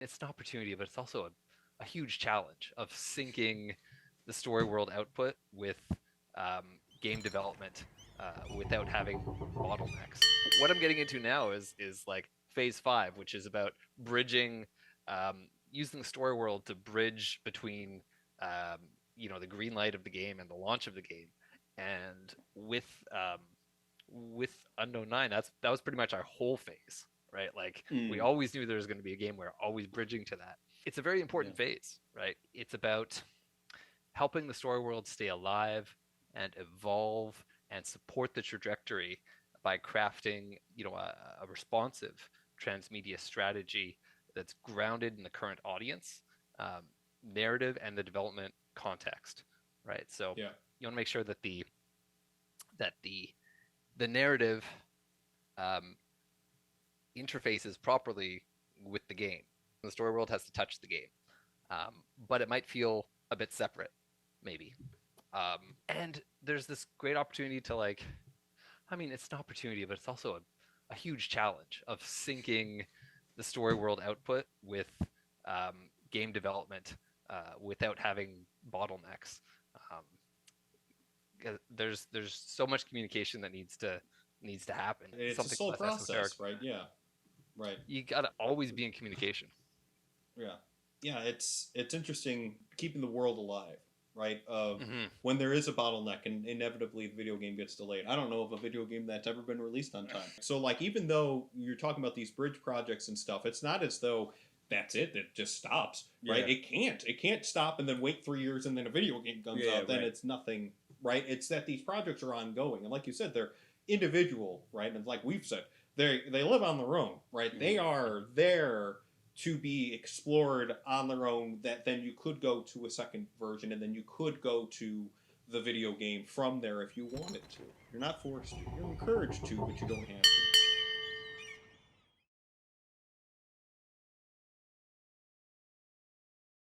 It's an opportunity, but it's also a huge challenge of syncing the story world output with game development without having bottlenecks. What I'm getting into now is like phase 5, which is about bridging, using the story world to bridge between um, the green light of the game and the launch of the game. And with Unknown Nine, that was pretty much our whole phase, right? Like we Mm, always knew there was going to be a game. We're always bridging to that. It's a very yeah. important phase, right? It's about helping the story world stay alive and evolve and support the trajectory by crafting, a responsive transmedia strategy that's grounded in the current audience, um, narrative, and the development context, right? So Yeah. you want to make sure that the narrative um, interfaces properly with the game. The story world has to touch the game, but it might feel a bit separate, maybe. And there's this great opportunity to like, I mean, it's an opportunity, but it's also a huge challenge of syncing the story world output with game development without having bottlenecks. Um, there's so much communication that needs to happen. It's a Something slow less esoteric. process, right? Yeah. Right. You gotta always be in communication. Yeah. Yeah, it's interesting keeping the world alive, right? Of Hmm. when there is a bottleneck and inevitably the video game gets delayed. I don't know of a video game that's ever been released on time. So like even though you're talking about these bridge projects and stuff, it's not as though that's it, that just stops, right? Yeah. It can't stop and then wait 3 years and then a video game comes Yeah, out. Then right. it's nothing, right? It's that these projects are ongoing. And like you said, they're individual, right? And like we've said, they live on their own, right? They are there to be explored on their own, that then you could go to a second version and then you could go to the video game from there if you wanted to. You're not forced to. You're encouraged to, but you don't have to.